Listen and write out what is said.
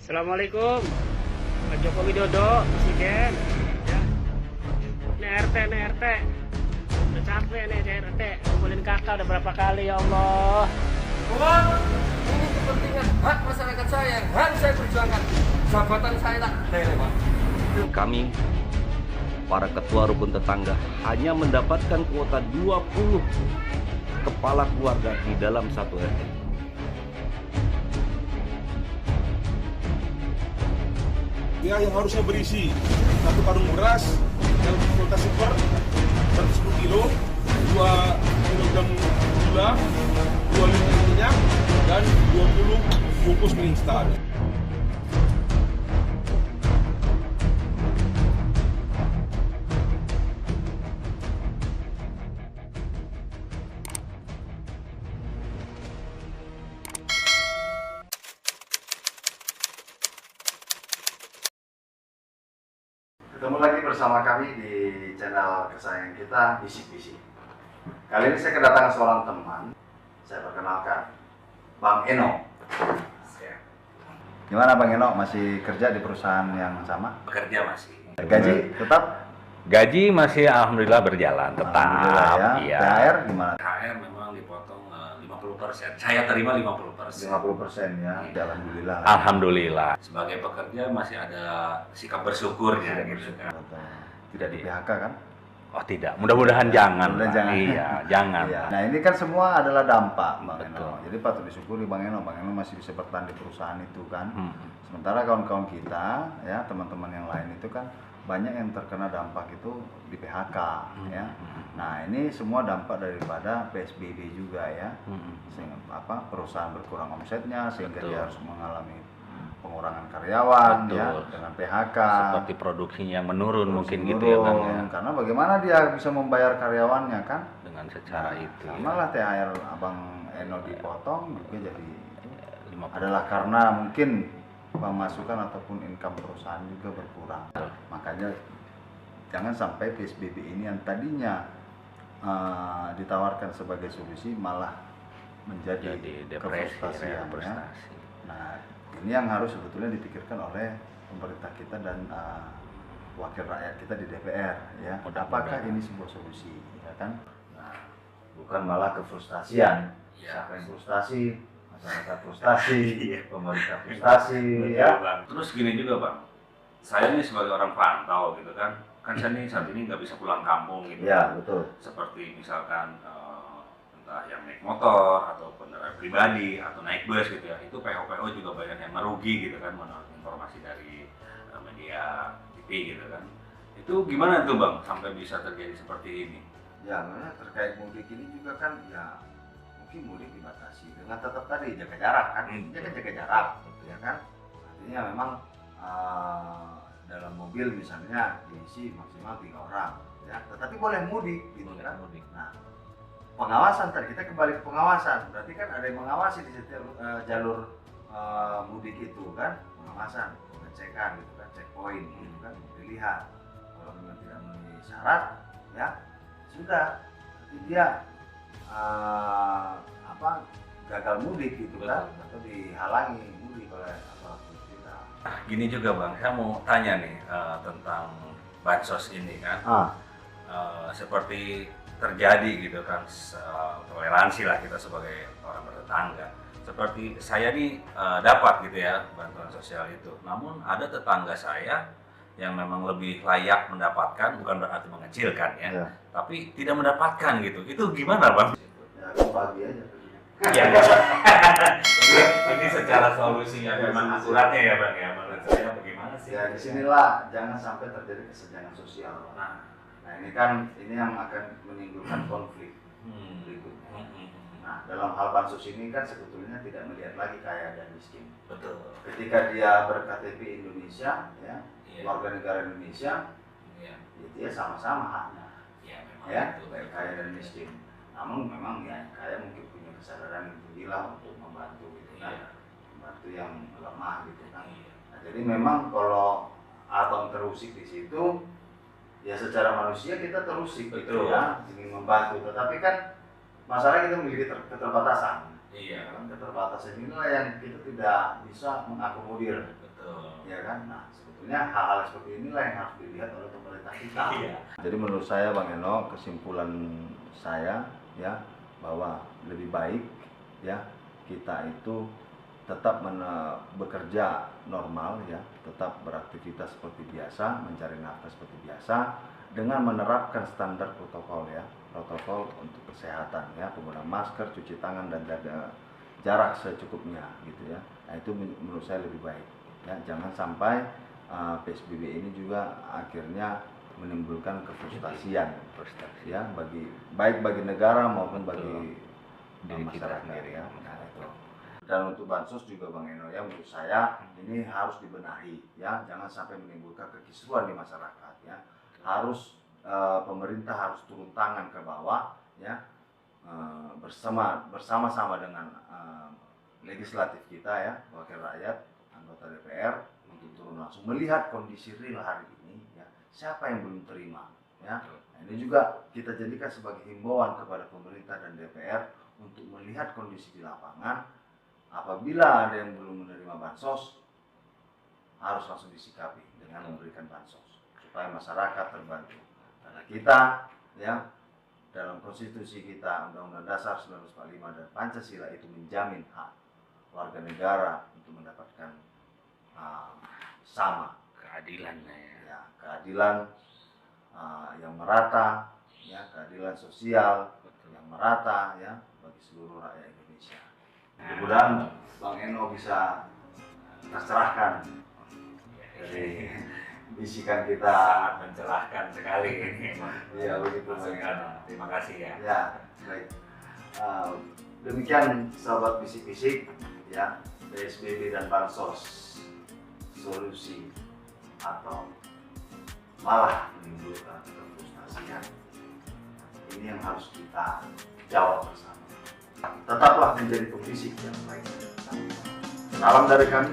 Assalamualaikum Pak Joko Widodo, Presiden ya. Nih RT udah capek nih RT ngumpulin kakak udah berapa kali ya Allah. Mohon, ini kepentingan hak masyarakat saya yang harus saya perjuangkan. Jabatan saya tak relevan. Kami, para ketua rukun tetangga, hanya mendapatkan kuota 20 kepala keluarga di dalam satu RT. Ya, yang harusnya berisi 1 karung beras yang kuota super 110 kilo, 2 kg gula, 2 liter minyak, dan 20 bungkus mie instan. Ketemu lagi bersama kami di channel kesayangan kita, Bisik-Bisik. Kali ini saya kedatangan seorang teman. Saya perkenalkan, Bang Eno. Gimana Bang Eno, masih kerja di perusahaan yang sama? Bekerja masih. Gaji tetap? Gaji masih alhamdulillah berjalan tetap. Alhamdulillah ya. Iya. THR gimana? THR memang dipotong 50%. Saya terima 50%. 50% ya, alhamdulillah. Alhamdulillah. Sebagai pekerja masih ada sikap bersyukurnya gitu kan. Tidak di PHK kan? Oh tidak, mudah-mudahan jangan. Mudah-mudahan Pak. jangan. Iya, jangan. Iya. Pak. Nah ini kan semua adalah dampak Bang Betul. Eno. Jadi patut disyukuri Bang Eno. Bang Eno masih bisa bertahan di perusahaan itu kan. Hmm. Sementara kawan-kawan kita, ya teman-teman yang lain itu kan banyak yang terkena dampak itu di PHK, ya. Nah ini semua dampak daripada PSBB juga ya. Sehingga perusahaan berkurang omsetnya sehingga Betul. dia harus mengalami pengurangan karyawan, Betul. ya, dengan PHK. Seperti produksinya yang menurun Terus mungkin gitu ya Bang ya. Karena bagaimana dia bisa membayar karyawannya kan? Dengan secara itu. Karena lah THR Abang Eno dipotong juga jadi 50. adalah karena mungkin pemasukan ataupun income perusahaan juga berkurang. Makanya jangan sampai PSBB ini yang tadinya ditawarkan sebagai solusi malah menjadi Jadi depresi, kefrustasian, ya. frustasi. Nah, ini yang harus sebetulnya dipikirkan oleh pemerintah kita dan wakil rakyat kita di DPR, ya. Apakah ini sebuah solusi, ya kan? Nah, bukan malah kefrustasian. Ya. Siapa yang frustasi, masyarakat frustasi, Iya. pemerintah frustasi, Betul, ya. Bang. Terus gini juga Bang, saya ini sebagai orang pantau gitu kan saya nih saat ini nggak bisa pulang kampung gitu. Ya, betul. Seperti misalkan entah yang naik motor atau kendaraan pribadi atau naik bus gitu ya, itu PO juga banyak yang merugi gitu kan menurut informasi dari media TV gitu kan. Itu gimana tuh Bang sampai bisa terjadi seperti ini? Ya, karena terkait mudik ini juga kan, ya mungkin mudik dibatasi dengan tetap tadi jaga jarak kan, intinya kan jaga jarak, ya kan. Artinya memang dalam mobil misalnya diisi maksimal 3 orang, ya, tetapi boleh mudik gitu Boleh kan. mudik. Nah, pengawasan tadi kita kembali ke pengawasan, berarti kan ada yang mengawasi di setiap jalur mudik itu kan, pengawasan, pengecekan gitu kan, checkpoint gitu kan, dilihat kalau memang tidak memenuhi syarat, ya sudah, berarti dia gagal mudik gitu kan, atau dihalangi mudik oleh aparatur kita. Gini juga Bang, saya mau tanya nih tentang bansos ini kan. Seperti terjadi gitu kan, toleransi lah kita sebagai orang bertetangga. Seperti saya nih dapat gitu ya bantuan sosial itu. Namun ada tetangga saya yang memang lebih layak mendapatkan, bukan berarti mengecilkan ya, tapi tidak mendapatkan gitu. Itu gimana Bang? Ya aku bagi aja. Ya, ini secara solusinya memang akuratnya ya Bang ya, menurut saya bagaimana sih? Ya disinilah jangan sampai terjadi kesenjangan sosial. Nah ini kan yang akan menimbulkan konflik berikutnya. Nah dalam hal bansos ini kan sebetulnya tidak melihat lagi kaya dan miskin. Betul. Ketika dia berKTP Indonesia, ya, Iya. warga negara Indonesia, Iya. ya dia sama-sama haknya, Ya memang ya, itu. baik kaya dan miskin. Namun memang ya kaya mungkin punya kesadaran yang tinggi lah untuk membantu gitu kan, Iya. membantu yang lemah gitu kan. Iya. Nah, jadi memang kalau abang terusik di situ, ya secara manusia kita terusik gitu Betul. ya, ingin membantu. Tetapi kan masalah kita memiliki keterbatasan. Iya. Keterbatasan inilah yang kita tidak bisa mengakomodir. Betul. ya kan? Nah, sebetulnya hal-hal seperti inilah yang harus dilihat oleh pemerintah kita. Iya. Jadi menurut saya Bang Eno, kesimpulan saya ya bahwa lebih baik ya kita itu tetap bekerja normal ya, tetap beraktivitas seperti biasa, mencari nafkah seperti biasa dengan menerapkan standar protokol ya, protokol untuk kesehatan ya, penggunaan masker, cuci tangan dan jaga jarak secukupnya gitu ya. Nah, itu menurut saya lebih baik ya, jangan sampai PSBB ini juga akhirnya menimbulkan kefrustasian ya baik bagi negara maupun bagi diri kita masyarakat sendiri ya. Nah, itu. Dan untuk bansos juga Bang Eno ya, menurut saya ini harus dibenahi ya, jangan sampai menimbulkan kekisruan di masyarakat ya. Harus pemerintah harus turun tangan ke bawah ya, bersama-sama dengan legislatif kita ya, wakil rakyat, anggota DPR untuk turun langsung melihat kondisi real hari ini ya, siapa yang belum terima ya. Nah, ini juga kita jadikan sebagai himbauan kepada pemerintah dan DPR untuk melihat kondisi di lapangan. Apabila ada yang belum menerima bansos, harus langsung disikapi dengan memberikan bansos supaya masyarakat terbantu. Karena kita ya, dalam konstitusi kita, Undang-Undang Dasar 1945 dan Pancasila itu menjamin hak warga negara untuk mendapatkan sama keadilan ya, keadilan yang merata ya, keadilan sosial yang merata ya bagi seluruh rakyat Indonesia. Mudah-mudahan Bang Eno bisa tercerahkan dari bisikan kita. Sangat mencerahkan sekali ini. Ya begitu Bang Eno. Masukan. Terima kasih ya. Ya baik. Demikian sahabat bisik-bisik ya, PSBB dan bansos solusi atau malah menimbulkan kefrustasian. Ini yang harus kita jawab bersama. Tetaplah menjadi pembisik yang baik. Salam dari kami.